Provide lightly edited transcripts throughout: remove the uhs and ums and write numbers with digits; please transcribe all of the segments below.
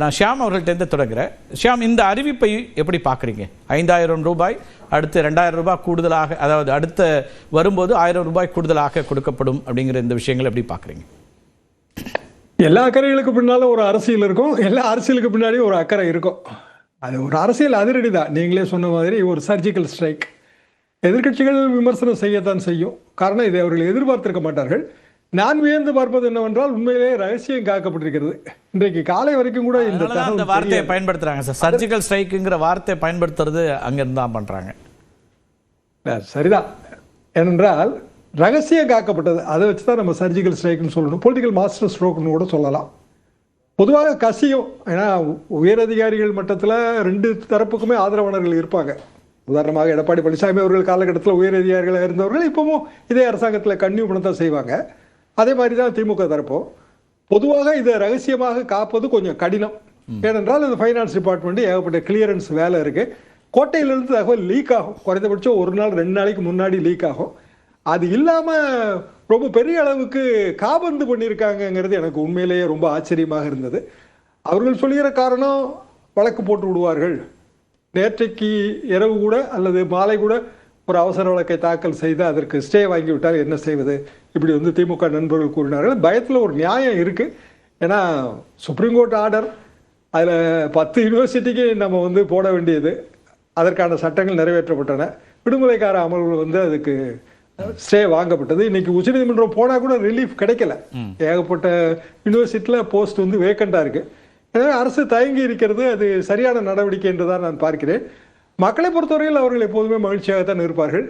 நான் ஷியாம் அவர்கள்ட்டேருந்து தொடங்குறேன். ஷியாம், இந்த அறிவிப்பை எப்படி பார்க்குறீங்க? 5000 ரூபாய் அடுத்து 2000 ரூபாய் கூடுதலாக, அதாவது அடுத்த வரும்போது 1000 ரூபாய் கூடுதலாக கொடுக்கப்படும் அப்படிங்கிற இந்த விஷயங்கள் எப்படி பார்க்குறீங்க? எல்லா அக்கறைகளுக்கு பின்னாலும் ஒரு அரசியல் இருக்கும், எல்லா அரசியலுக்கு பின்னாடியும் ஒரு அக்கறை இருக்கும். அது ஒரு அரசியல் அதிரடி தான். நீங்களே சொன்ன மாதிரி ஒரு சர்ஜிக்கல் ஸ்ட்ரைக். எதிர்கட்சிகள் விமர்சனம் செய்யத்தான் செய்யும். காரணம், இதை அவர்கள் எதிர்பார்த்திருக்க மாட்டார்கள். நான் வியந்து பார்ப்பது என்னவென்றால், உண்மையிலே ரகசியம் காக்கப்பட்டிருக்கிறது. இன்றைக்கு காலை வரைக்கும் கூட இந்த வார்த்தையை பயன்படுத்துறாங்க சார். சர்ஜிக்கல் ஸ்ட்ரைக்குங்கிற வார்த்தையை பயன்படுத்துறது அங்கிருந்து தான் பண்றாங்க. சரிதான். ஏனென்றால் ரகசியம் காக்கப்பட்டது. அதை வச்சுதான் நம்ம சர்ஜிக்கல் ஸ்ட்ரைக்னு சொல்லணும். பொலிட்டிக்கல் மாஸ்டர் ஸ்ட்ரோக்னு கூட சொல்லலாம். பொதுவாக கசியும். ஏன்னா உயரதிகாரிகள் மட்டத்தில் 2 தரப்புக்குமே ஆதரவாளர்கள் இருப்பாங்க. உதாரணமாக எடப்பாடி பழனிசாமி அவர்கள் காலகட்டத்தில் உயரதிகாரிகளாக இருந்தவர்கள் இப்பவும் இதே அரசாங்கத்தில் கன்னியூ பண்ணத்தான் செய்வாங்க. அதே மாதிரி தான் திமுக தரப்போ. பொதுவாக இதை ரகசியமாக காப்பது கொஞ்சம் கடினம். ஏனென்றால் இது ஃபைனான்ஸ் டிபார்ட்மெண்ட் ஏகப்பட்ட கிளியரன்ஸ் வேலை இருக்கு. கோட்டையிலிருந்து தகவல் லீக் ஆகும். குறைந்தபட்சம் 1 நாள் 2 நாளைக்கு முன்னாடி லீக் ஆகும். அது இல்லாமல் ரொம்ப பெரிய அளவுக்கு காபந்து பண்ணியிருக்காங்கங்கிறது எனக்கு உண்மையிலேயே ரொம்ப ஆச்சரியமாக இருந்தது. அவர்கள் சொல்கிற காரணம், வழக்கு போட்டு விடுவார்கள், நேற்றைக்கு இரவு கூட அல்லது மாலை கூட ஒரு அவசர வழக்கை தாக்கல் செய்து அதற்கு ஸ்டே வாங்கி விட்டால் என்ன செய்வது, இப்படி திமுக நண்பர்கள் கூறினார்கள். பயத்தில் ஒரு நியாயம் இருக்குது. ஏன்னா சுப்ரீம் கோர்ட் ஆர்டர், அதில் 10 யூனிவர்சிட்டிக்கு நம்ம போட வேண்டியது, அதற்கான சட்டங்கள் நிறைவேற்றப்பட்டன. விடுமுறைக்கார அமல்கள் அதுக்கு ஸ்டே வாங்கப்பட்டது. இன்னைக்கு உச்சநீதிமன்றம் போனால் கூட ரிலீஃப் கிடைக்கல. ஏகப்பட்ட யூனிவர்சிட்டியில் போஸ்ட் வேக்கண்டாக இருக்கு. எனவே அரசு தயங்கி இருக்கிறது அது சரியான நடவடிக்கை என்று தான் நான் பார்க்கிறேன். மக்களை பொறுத்தவரையில் அவர்கள் எப்போதுமே மகிழ்ச்சியாகத்தான் இருப்பார்கள்.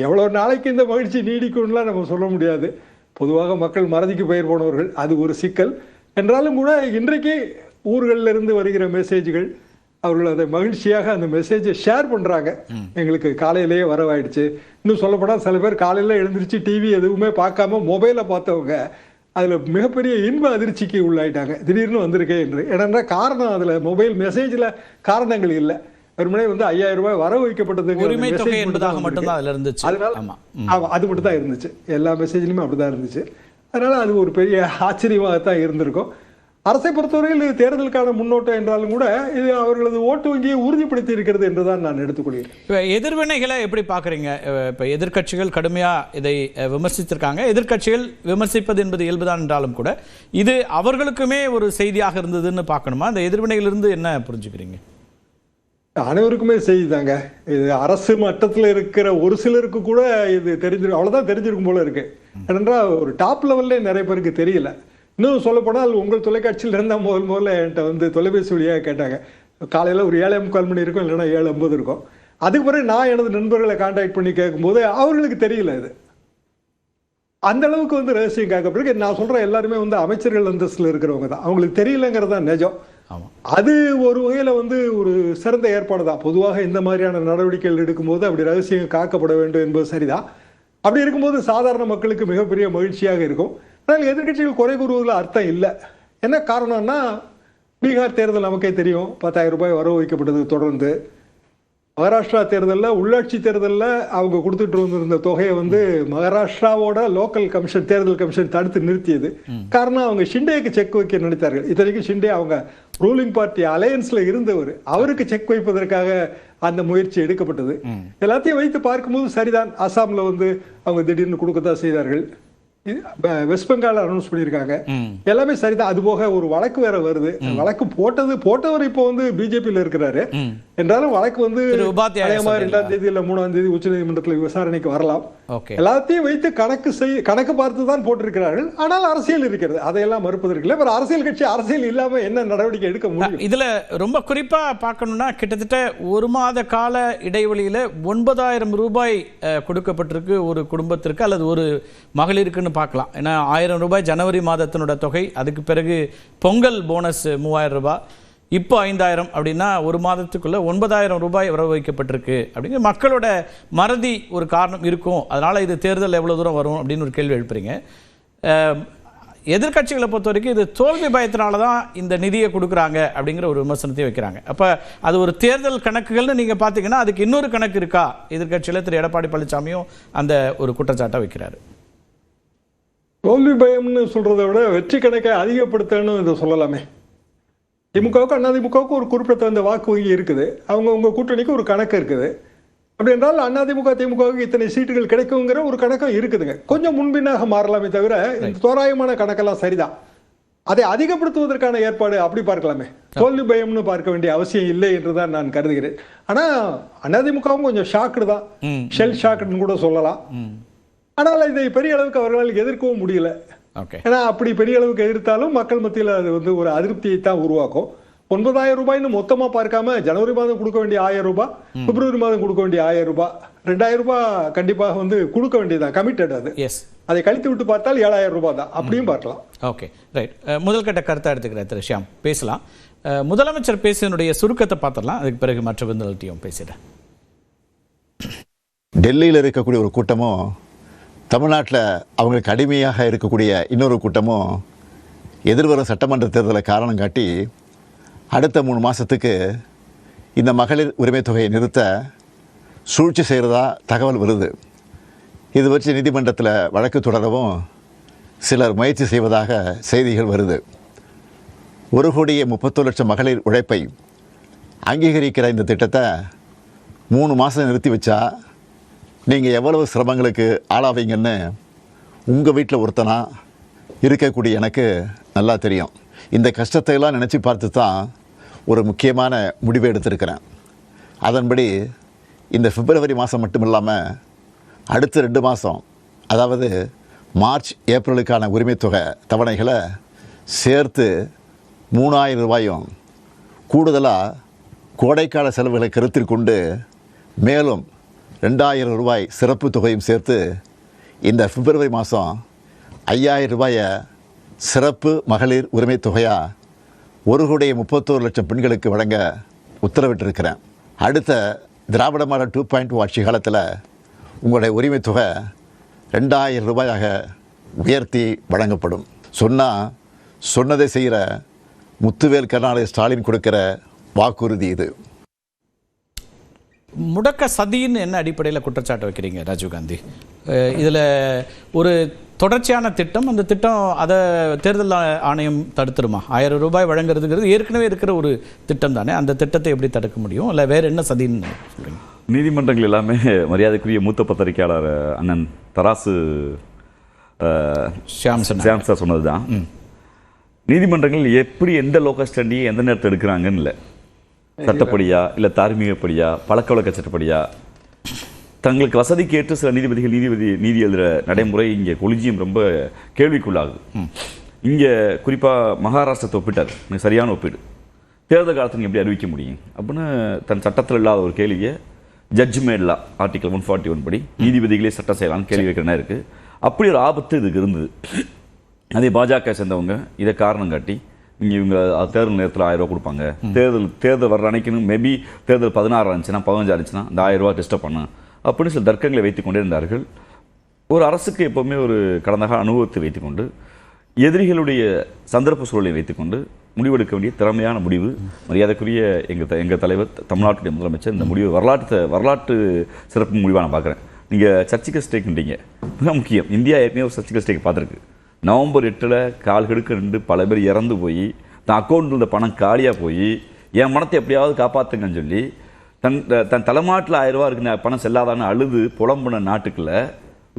எவ்வளோ நாளைக்கு இந்த மகிழ்ச்சி நீடிக்கும்லாம் நம்ம சொல்ல முடியாது. பொதுவாக மக்கள் மறதிக்கு பெயர் போனவர்கள், அது ஒரு சிக்கல். என்றாலும் கூட இன்றைக்கு ஊர்களில் இருந்து வருகிற மெசேஜ்கள், அவர்கள் அதை மகிழ்ச்சியாக அந்த மெசேஜை ஷேர் பண்ணுறாங்க. எங்களுக்கு காலையிலேயே வரவாயிடுச்சு. இன்னும் சொல்லப்போனால் சில பேர் காலையில் எழுந்திரிச்சு டிவி எதுவுமே பார்க்காம மொபைலில் பார்த்தவங்க அதில் மிகப்பெரிய இன்ப அதிர்ச்சிக்கு உள்ளாயிட்டாங்க. திடீர்னு வந்திருக்கேன் என்று. ஏன்னா காரணம், அதில் மொபைல் மெசேஜில் காரணங்கள் இல்லை. வெறுமனே 5000 ரூபாய் வரவு வைக்கப்பட்டது மட்டும்தான் அதில் இருந்துச்சு. அதனால அது மட்டும் தான் இருந்துச்சு. எல்லா மெசேஜ்லையுமே அப்படிதான் இருந்துச்சு. அதனால அது ஒரு பெரிய ஆச்சரியமாகத்தான் இருந்திருக்கும். அரசை பொறுத்தவரையில் இது தேர்தலுக்கான முன்னோட்டம் என்றாலும் கூட இது அவர்களது ஓட்டு வங்கியை உறுதிப்படுத்தி இருக்கிறது என்றுதான் நான் எடுத்துக்கொள்கிறேன். இப்போ எதிர்வினைகளை எப்படி பார்க்குறீங்க? இப்போ எதிர்கட்சிகள் கடுமையாக இதை விமர்சித்திருக்காங்க. எதிர்கட்சிகள் விமர்சிப்பது என்பது இயல்புதான் என்றாலும் கூட இது அவர்களுக்குமே ஒரு செய்தியாக இருந்ததுன்னு பார்க்கணுமா? அந்த எதிர்வினைகளிலிருந்து என்ன புரிஞ்சுக்கிறீங்க? அனைவருக்குமே செய்தி தாங்க. இது அரசு மட்டத்தில் இருக்கிற ஒரு சிலருக்கு கூட இது தெரிஞ்சிருக்கும், அவ்வளோதான் தெரிஞ்சிருக்கும் போல இருக்கு. ஏனென்றால் ஒரு டாப் லெவல்லே நிறைய பேருக்கு தெரியல. இன்னும் சொல்லப்போனால் உங்கள் தொலைக்காட்சியில் இருந்தால் முதல்ல என்கிட்ட தொலைபேசி வழியாக கேட்டாங்க. காலையில் ஒரு 7:45 மணி இருக்கும், இல்லைன்னா 7:50 இருக்கும். அதுக்கு பிறகு நான் எனது நண்பர்களை கான்டாக்ட் பண்ணி கேட்கும்போது அவர்களுக்கு தெரியல. இது அந்த அளவுக்கு ரகசியம் கேட்கப்பட்டிருக்கு. நான் சொல்கிறேன், எல்லாருமே அமைச்சர்கள் அந்தஸ்தில் இருக்கிறவங்க தான். அவங்களுக்கு தெரியலங்கிறது தான் நிஜம். அது ஒரு வகையில் ஒரு சிறந்த ஏற்பாடு தான். பொதுவாக இந்த மாதிரியான நடவடிக்கைகள் எடுக்கும்போது அப்படி ரகசியம் காக்கப்பட வேண்டும் என்பது சரிதான். அப்படி இருக்கும்போது சாதாரண மக்களுக்கு மிகப்பெரிய மகிழ்ச்சியாக இருக்கும். ஆனால் எதிர்கட்சிகள் குறை கூறுவதில் அர்த்தம் இல்லை. என்ன காரணம்னா, பீகார் தேர்தல் நமக்கே தெரியும், 10,000 ரூபாய் வரவு வைக்கப்பட்டது. தொடர்ந்து மகாராஷ்டிரா தேர்தலில், உள்ளாட்சி தேர்தலில் அவங்க கொடுத்துட்டு வந்திருந்த தொகையை மகாராஷ்டிராவோட லோக்கல் கமிஷன், தேர்தல் கமிஷன் தடுத்து நிறுத்தியது. காரணம், அவங்க ஷிண்டேக்கு செக் வைக்க நினைத்தார்கள். இத்தனைக்கும் ஷிண்டே அவங்க ரூலிங் பார்ட்டி அலையன்ஸ்ல இருந்தவர். அவருக்கு செக் வைப்பதற்காக அந்த முயற்சி எடுக்கப்பட்டது. எல்லாத்தையும் வைத்து பார்க்கும்போது சரிதான். அசாம்ல அவங்க திடீர்னு கொடுக்கத்தான் செய்தார்கள். வெஸ்ட் பெங்கால் அனௌன்ஸ் பண்ணியிருக்காங்க. எல்லாமே சரிதான். அது போக ஒரு வழக்கு வேற வருது. வழக்கு போட்டவர் இப்போ பிஜேபியில் இருக்கிறாரு. என்றாலும் வழக்கு 2ஆம் தேதி இல்ல 3ஆம் தேதி உச்ச நீதிமன்றத்தில் விசாரணைக்கு வரலாம். எல்லாத்தையும் வைத்து கணக்கு பார்த்து தான் போட்டிருக்கிறார்கள். ஆனால் அரசியல் இருக்கிறது, அதையெல்லாம் மறுப்பதற்கு இல்லை. அரசியல் கட்சி அரசியல் இல்லாம என்ன நடவடிக்கை எடுக்க முடியும்? இதுல ரொம்ப குறிப்பா பார்க்கணும்னா, கிட்டத்தட்ட 1 மாத கால இடைவெளியில 9,000 ரூபாய் கொடுக்கப்பட்டிருக்கு ஒரு குடும்பத்திற்கு அல்லது ஒரு மகளிருக்குன்னு பார்க்கலாம். ஏன்னா 1000 ரூபாய் ஜனவரி மாதத்தினோட தொகை, அதுக்கு பிறகு பொங்கல் போனஸ் 3000 ரூபாய், இப்போ 5000 அப்படின்னா ஒரு மாதத்துக்குள்ள 9,000 ரூபாய் வரவு வைக்கப்பட்டிருக்கு. அப்படிங்கிற மக்களோட மறதி ஒரு காரணம் இருக்கும். அதனால இது தேர்தல் எவ்வளவு தூரம் வரும் அப்படின்னு ஒரு கேள்வி எழுப்புறீங்க. எதிர்கட்சிகளை பொறுத்த வரைக்கும் இது தோல்வி பயத்தினால தான் இந்த நிதியை கொடுக்குறாங்க அப்படிங்கிற ஒரு விமர்சனத்தை வைக்கிறாங்க. அப்போ அது ஒரு தேர்தல் கணக்குகள்னு நீங்கள் பார்த்தீங்கன்னா அதுக்கு இன்னொரு கணக்கு இருக்கா? எதிர்கட்சியில் திரு எடப்பாடி பழனிசாமியும் அந்த ஒரு குற்றச்சாட்டை வைக்கிறாரு. தோல்வி பயம்னு சொல்றதை விட வெற்றி கணக்கை அதிகப்படுத்தணும் இதை சொல்லலாமே. திமுகவுக்கும் அதிமுகவுக்கும் ஒரு குறிப்பிட்ட வாக்கு வங்கி இருக்குது. உங்க கூட்டணிக்கு ஒரு கணக்கு இருக்குது. அப்படி என்றால் அதிமுக திமுகவுக்கு இத்தனை சீட்டுகள் கிடைக்குங்கிற ஒரு கணக்கம் இருக்குதுங்க. கொஞ்சம் முன்பின்னாக மாறலாமே தவிர இந்த தோராயமான கணக்கெல்லாம் சரிதான். அதை அதிகப்படுத்துவதற்கான ஏற்பாடு அப்படி பார்க்கலாமே. தோல்வி பயம்னு பார்க்க வேண்டிய அவசியம் இல்லை என்றுதான் நான் கருதுகிறேன். ஆனா அதிமுகவும் கொஞ்சம் ஷாக்குடு தான், ஷெல் ஷாக்குன்னு கூட சொல்லலாம். ஆனால் இதை பெரிய அளவுக்கு அவர்களால் எதிர்க்கவும் முடியல. ஏன்னா அப்படி பெரிய அளவுக்கு எதிர்த்தாலும் மக்கள் மத்தியில் அது ஒரு அதிருப்தியை தான் உருவாக்கும். 9,000 ரூபாய்னு மொத்தமா பார்க்காம ஜனவரி மாதம் கொடுக்க வேண்டிய 1000 ரூபாய், பிப்ரவரி மாதம் கொடுக்க வேண்டிய 1000 ரூபாய், 2000 ரூபாய் கண்டிப்பாக கொடுக்க வேண்டியதான், கமிட்டட். அது அதை கழித்து விட்டு பார்த்தால் 7000 ரூபாய் தான். அப்படியும் பார்க்கலாம். Okay, right. முதல் கட்ட கருத்தை எடுத்துக்கிற திரு ஷியாம் பேசலாம். முதலமைச்சர் பேசினுடைய சுருக்கத்தை பார்த்துடலாம், அதுக்கு பிறகு மற்ற விருந்தினர்கிட்டையும் பேசிடுறேன். டெல்லியில் இருக்கக்கூடிய ஒரு கூட்டமும் தமிழ்நாட்டில் அவங்களுக்கு அடிமையாக இருக்கக்கூடிய இன்னொரு கூட்டமும் எதிர்வரும் சட்டமன்ற தேர்தலை காரணம் காட்டி அடுத்த 3 மாதத்துக்கு இந்த மகளிர் உரிமை தொகையை நிறுத்த சூழ்ச்சி செய்கிறதா தகவல் வருது. இது வச்சு நீதிமன்றத்தில் வழக்கு தொடரவும் சிலர் முயற்சி செய்வதாக செய்திகள் வருது. 1,31,00,000 மகளிர் உழைப்பை அங்கீகரிக்கிற இந்த திட்டத்தை 3 மாதம் நிறுத்தி வச்சா நீங்கள் எவ்வளவு சிரமங்களுக்கு ஆளாவீங்கன்னு உங்கள் வீட்டில் ஒருத்தனா இருக்கக்கூடிய எனக்கு நல்லா தெரியும். இந்த கஷ்டத்தையெல்லாம் நினச்சி பார்த்து தான் ஒரு முக்கியமான முடிவை எடுத்திருக்கிறேன். அதன்படி இந்த பிப்ரவரி மாதம் மட்டும் இல்லாமல் அடுத்த 2 மாதம், அதாவது மார்ச் ஏப்ரலுக்கான உரிமை தொகை தவணைகளை சேர்த்து 3,000 ரூபாயும் கூடுதலாக கோடைக்கால செலவுகளை கருத்தில் கொண்டு மேலும் 2,000 ரூபாய் சிறப்பு தொகையும் சேர்த்து இந்த பிப்ரவரி மாதம் 5,000 ரூபாயை சிறப்பு மகளிர் உரிமை தொகையாக 1,31,00,000 பெண்களுக்கு வழங்க உத்தரவிட்டிருக்கிறேன். அடுத்த திராவிட மாடல் 2.0 ஆட்சி காலத்தில் உங்களுடைய உரிமை தொகை 2,000 ரூபாயாக உயர்த்தி வழங்கப்படும். சொன்னதை செய்கிற முத்துவேல் கருணாநிதி ஸ்டாலின் கொடுக்கிற வாக்குறுதி இது. முடக்க சதின்னு என்ன அடிப்படையில் குற்றச்சாட்டு வைக்கிறீங்க ராஜீவ்காந்தி? இதில் ஒரு தொடர்ச்சியான திட்டம், அந்த திட்டம் அதை தேர்தல் ஆணையம் தடுத்துருமா? 1000 ரூபாய் வழங்குறதுங்கிறது ஏற்கனவே இருக்கிற ஒரு திட்டம் தானே, அந்த திட்டத்தை எப்படி தடுக்க முடியும்? இல்லை வேறு என்ன சதின்னு சொல்கிறீங்க? நீதிமன்றங்கள் எல்லாமே மரியாதைக்குரிய மூத்த பத்திரிகையாளர் அண்ணன் தராசு ஷியாம் சார் சொன்னது தான். நீதிமன்றங்கள் எப்படி எந்த லோக்கல் ஸ்டாண்டியை எந்த நேரத்தில் எடுக்கிறாங்கன்னு இல்லை, சட்டப்படியா இல்லை தார்மீகப்படியா பழக்க வழக்க சட்டப்படியா தங்களுக்கு வசதிக்கு ஏற்று சில நீதிபதிகள் நீதி எழுதுகிற நடைமுறை இங்கே கொலிஜியம் ரொம்ப கேள்விக்குள்ளாகுது. இங்கே குறிப்பாக மகாராஷ்டிரத்தை ஒப்பிட்டார், சரியான ஒப்பீடு. தேர்தல் காலத்தில் எப்படி அறிவிக்க முடியும் அப்படின்னு தன் சட்டத்தில் இல்லாத ஒரு கேள்வியை ஜட்ஜ்மேட்லா ஆர்டிகல் 141 படி நீதிபதிகளே சட்டம் செய்யலாம்னு கேள்வி வைக்கிறனா இருக்குது. அப்படி ஒரு ஆபத்து இதுக்கு இருந்தது. அதே பாஜக சேர்ந்தவங்க இதை காரணம் காட்டி இவங்க தேர்தல் நேரத்தில் 1000 ரூபா கொடுப்பாங்க, தேர்தல் வர்ற அன்னைக்குன்னு மேபி தேர்தல் 16 இருந்துச்சுன்னா 15 இருந்துச்சுன்னா அந்த 1000 ரூபா டிஸ்டர்ப் பண்ண அப்படின்னு சில தர்க்கங்களை வைத்து கொண்டே இருந்தார்கள். ஒரு அரசுக்கு எப்போவுமே ஒரு கடந்த கால அனுபவத்தை வைத்துக்கொண்டு எதிரிகளுடைய சந்தர்ப்ப சூழலை வைத்துக்கொண்டு முடிவெடுக்க வேண்டிய திறமையான முடிவு மரியாதைக்குரிய எங்கள் தலைவர் தமிழ்நாட்டுடைய முதலமைச்சர் இந்த முடிவு வரலாற்று சிறப்பு முடிவாக நான் பார்க்குறேன். நீங்கள் சர்ச்சிக்கல் ஸ்டேக்குன்றீங்க, மிக முக்கியம். இந்தியா ஏற்கனவே ஒரு சர்ச்சிக்கல் ஸ்டேக் பார்த்துருக்கு. நவம்பர் 8 கால் கெடுக்க 2 பல பேர் இறந்து போய் தன் அக்கௌண்ட்டில் இருந்த பணம் காலியாக போய் என் பணத்தை எப்படியாவது காப்பாற்றுங்கன்னு சொல்லி தன் தலைமாட்டில் 1000 ரூபா இருக்கு பணம் செல்லாதான்னு அழுது புலம்புன நாட்டுக்குள்ள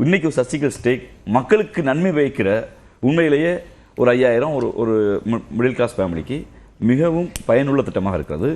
இன்னைக்கு ஒரு சர்ச்சிக்கல் ஸ்டேக் மக்களுக்கு நன்மை வைக்கிற உண்மையிலேயே ஒரு 5000 ஒரு மிடில் கிளாஸ் ஃபேமிலிக்கு மிகவும் பயனுள்ள திட்டமாக இருக்கிறது.